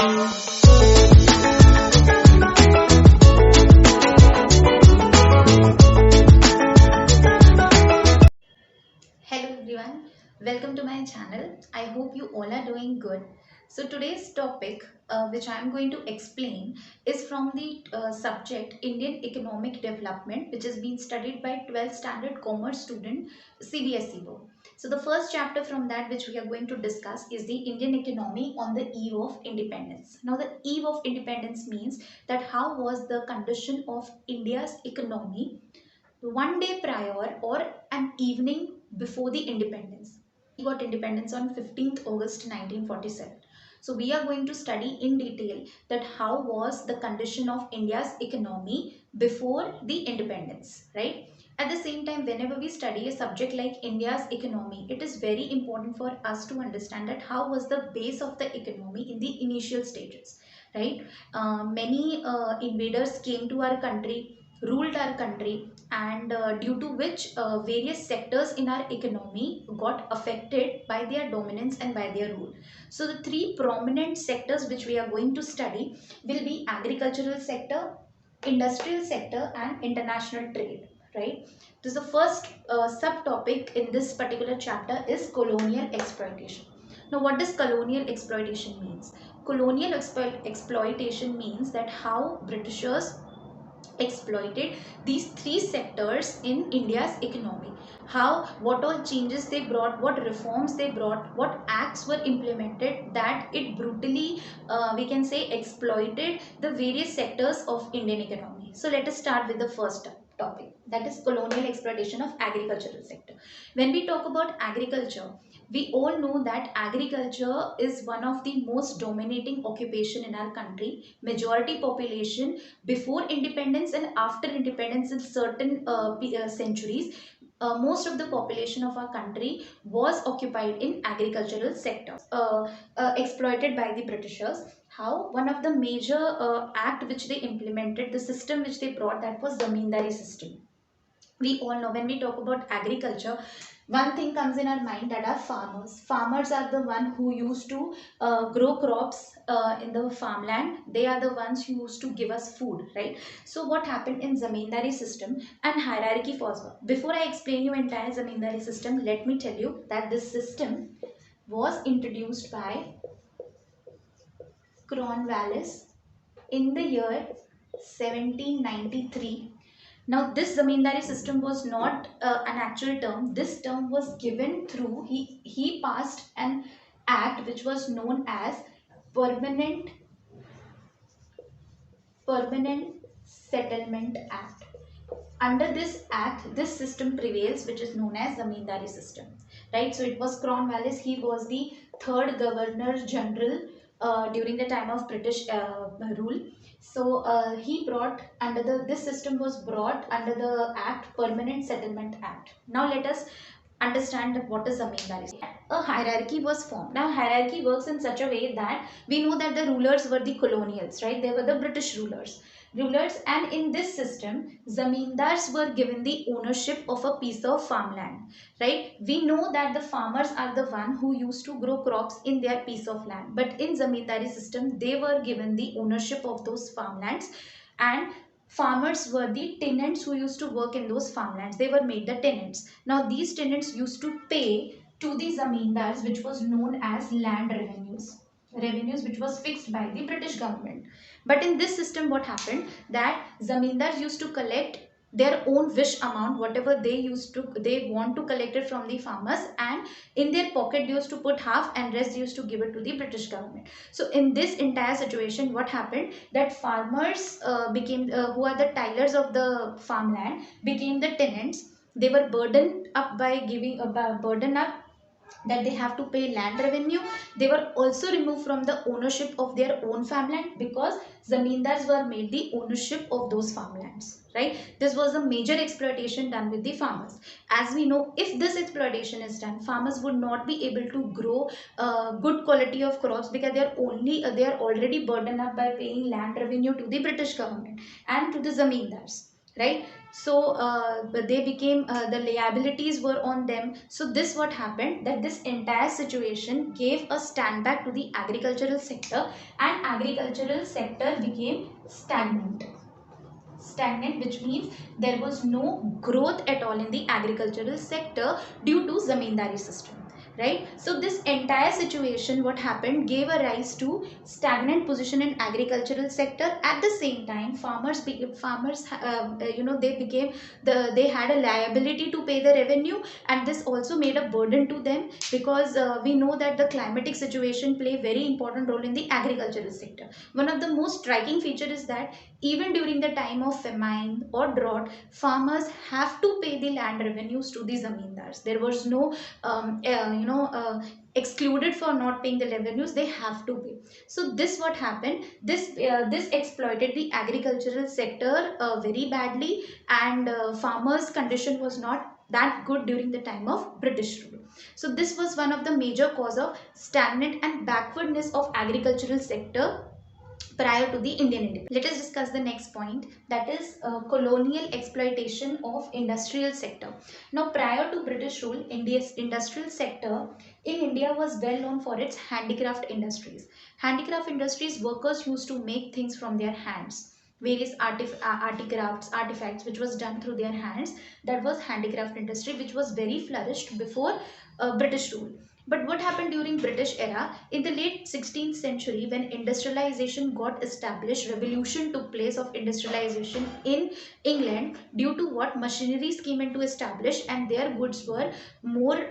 Hello everyone, welcome to my channel. I hope you all are doing good. So today's topic which I am going to explain is from the subject Indian Economic Development, which is being studied by 12th standard commerce student Cbse board. So the first chapter from that which we are going to discuss is the Indian economy on the eve of independence. Now the eve of independence means that how was the condition of India's economy one day prior or an evening before the independence. We got independence on 15th August 1947. So we are going to study in detail that how was the condition of India's economy before the independence, right? At the same time, whenever we study a subject like India's economy, it is very important for us to understand that how was the base of the economy in the initial stages, right? Many invaders came to our country, ruled our country, and due to which various sectors in our economy got affected by their dominance and by their rule. So the three prominent sectors which we are going to study will be agricultural sector, industrial sector, and international trade, right? This is the first subtopic in this particular chapter is colonial exploitation. Now what does colonial exploitation means? Colonial exploitation means that how Britishers exploited these three sectors in India's economy. How, what all changes they brought, what reforms they brought, what acts were implemented that it brutally, we can say, exploited the various sectors of Indian economy. So let us start with the first topic, that is colonial exploitation of agricultural sector. When we talk about agriculture, we all know that agriculture is one of the most dominating occupation in our country. Majority population before independence and after independence in certain centuries, most of the population of our country was occupied in agricultural sector, exploited by the Britishers. How one of the major act which they implemented, the system which they brought, that was zamindari system. We all know when we talk about agriculture, one thing comes in our mind, that are farmers are the one who used to grow crops in the farmland. They are the ones who used to give us food, right? So what happened in zamindari system and hierarchy was, before I explain you entire zamindari system, let me tell you that this system was introduced by Cornwallis in the year 1793. Now, this zamindari system was not an actual term. This term was given through, he passed an act which was known as Permanent Permanent Settlement Act. Under this act, this system prevails, which is known as zamindari system, right? So it was Cornwallis. He was the third Governor General during the time of British rule. So he brought under the, this system was brought under the act Permanent Settlement Act. Now let us understand what is zamindari. A hierarchy was formed. Now hierarchy works in such a way that we know that the rulers were the colonials, right? They were the British rulers, and in this system zamindars were given the ownership of a piece of farmland, right? We know that the farmers are the one who used to grow crops in their piece of land, but in zamindari system they were given the ownership of those farmlands, and farmers were the tenants who used to work in those farmlands. They were made the tenants. Now these tenants used to pay to the zamindars, which was known as land revenues which was fixed by the British government. But in this system what happened, that zamindars used to collect their own wish amount, whatever they want to collect it from the farmers, and in their pocket they used to put half and rest they used to give it to the British government. So in this entire situation what happened, that farmers became who are the tilers of the farmland became the tenants. They were burdened up by giving burden up that they have to pay land revenue. They were also removed from the ownership of their own farmland because zamindars were made the ownership of those farmlands, right? This was a major exploitation done with the farmers. As we know, if this exploitation is done, farmers would not be able to grow good quality of crops because they are already burdened up by paying land revenue to the British government and to the zamindars, right? So they became the liabilities were on them. So this what happened, that this entire situation gave a stand back to the agricultural sector, and agricultural sector became stagnant, which means there was no growth at all in the agricultural sector due to zamindari system, right? So this entire situation what happened gave a rise to stagnant position in agricultural sector. At the same time, they became they had a liability to pay the revenue, and this also made a burden to them, because we know that the climatic situation play very important role in the agricultural sector. One of the most striking feature is that even during the time of famine or drought, farmers have to pay the land revenues to the zamindars. There was no excluded for not paying the revenues. They have to pay. So this what happened, this exploited the agricultural sector very badly, and farmers condition was not that good during the time of British rule. So this was one of the major cause of stagnant and backwardness of agricultural sector prior to the Indian independence. Let us discuss the next point, that is colonial exploitation of industrial sector. Now prior to British rule, India's industrial sector in India was well known for its handicraft industries. Handicraft industries, workers used to make things from their hands. Various artifacts which was done through their hands, that was handicraft industry, which was very flourished before British rule. But what happened during British era? In the late 16th century, when industrialization got established, revolution took place of industrialization in England, due to what machineries came into establish, and their goods were more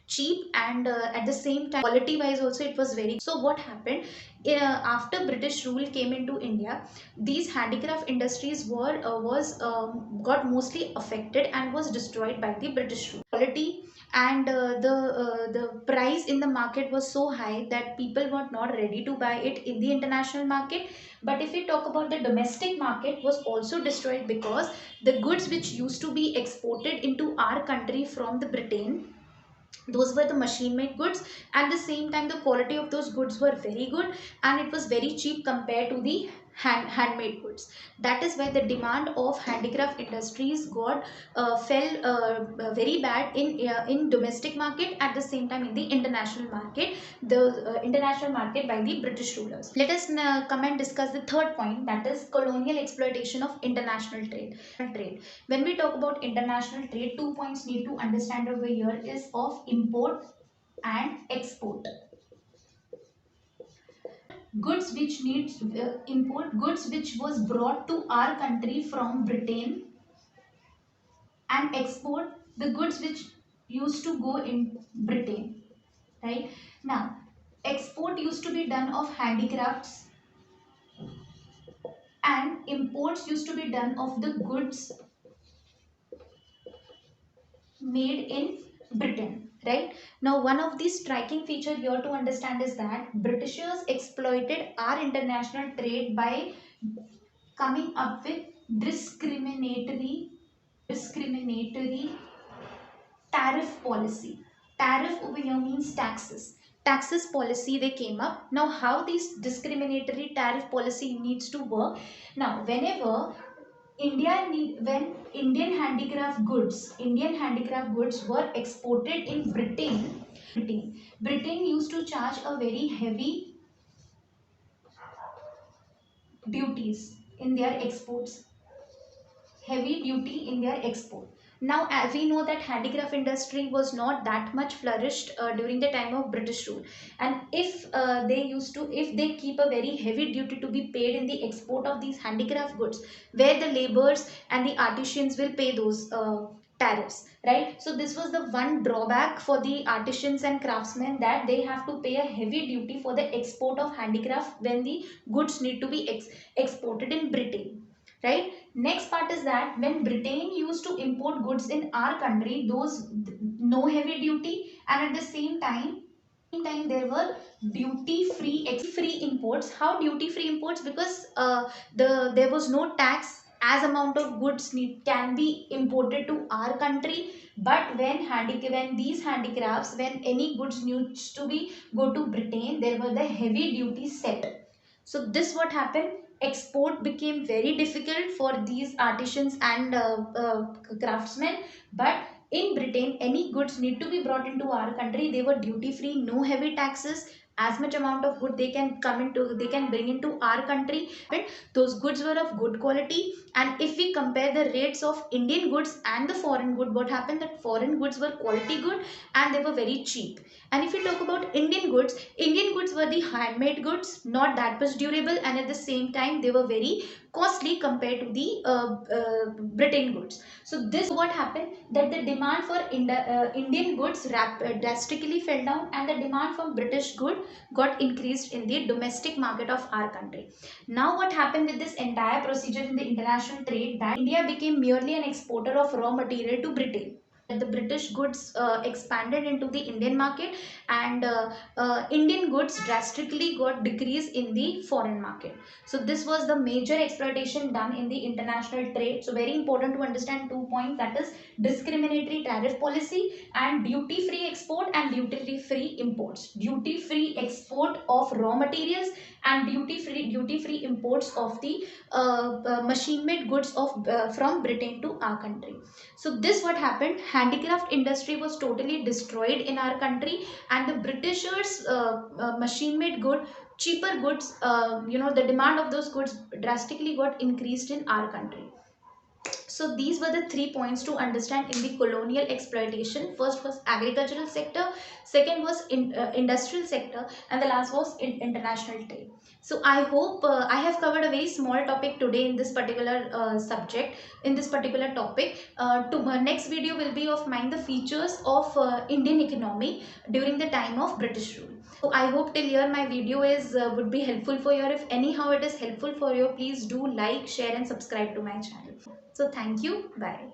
cheap, and at the same time quality wise also it was very. So what happened, after British rule came into India, these handicraft industries were was got mostly affected and was destroyed by the British rule. Quality and the price in the market was so high that people were not ready to buy it in the international market. But if we talk about the domestic market, was also destroyed, because the goods which used to be exported into our country from the Britain, those were the machine made goods. At the same time, the quality of those goods were very good, and it was very cheap compared to the handmade goods. That is why the demand of handicraft industries got fell very bad in domestic market, at the same time in the international market, the international market by the British rulers. Let us come and discuss the third point, that is colonial exploitation of international trade. When we talk about international trade, 2 points need to understand over here is of import and export. Goods which needs import goods which was brought to our country from Britain, and export the goods which used to go in Britain. Right now, export used to be done of handicrafts, and imports used to be done of the goods made in Britain. Right now, one of the striking feature here to understand is that Britishers exploited our international trade by coming up with discriminatory tariff policy. Tariff over here means taxes policy they came up. Now how this discriminatory tariff policy needs to work? Now whenever when Indian handicraft goods were exported in Britain used to charge a very heavy duties in their exports, heavy duty in their export. Now, as we know that handicraft industry was not that much flourished during the time of British rule, and if they keep a very heavy duty to be paid in the export of these handicraft goods, where the laborers and the artisans will pay those tariffs, right? So this was the one drawback for the artisans and craftsmen, that they have to pay a heavy duty for the export of handicraft when the goods need to be exported in Britain. Right, next part is that when Britain used to import goods in our country, those no heavy duty, and at the same time there were duty free imports. How duty free imports? Because there was no tax as amount of goods can be imported to our country. But when these handicrafts, when any goods needs to be go to Britain, there were the heavy duty set. So this what happened, export became very difficult for these artisans and craftsmen. But in Britain, any goods need to be brought into our country, they were duty free, no heavy taxes. As much amount of good they can come into, they can bring into our country. Those goods were of good quality. And if we compare the rates of Indian goods and the foreign good, what happened, that foreign goods were quality good and they were very cheap. And if you talk about Indian goods were the handmade goods, not that much durable, and at the same time they were very costly compared to the Britain goods. So this what happened, that the demand for Indian goods drastically fell down, and the demand for British good got increased in the domestic market of our country. Now what happened with this entire procedure in the international trade, that India became merely an exporter of raw material to Britain. The British goods expanded into the Indian market, and Indian goods drastically got decreased in the foreign market. So this was the major exploitation done in the international trade. So very important to understand 2 points, that is discriminatory tariff policy and duty free export and duty free imports. Duty free export of raw materials and duty free imports of the machine made goods of from Britain to our country. So this what happened, handicraft industry was totally destroyed in our country, and the Britishers machine made good cheaper goods, the demand of those goods drastically got increased in our country. So these were the 3 points to understand in the colonial exploitation. First was agricultural sector, second was industrial sector, and the last was international trade. So I hope I have covered a very small topic today in this particular subject, in this particular topic. Next video will be of mine the features of Indian economy during the time of British rule. So I hope till here my video is would be helpful for you. If anyhow it is helpful for you, please do like, share and subscribe to my channel. So thank you. Bye.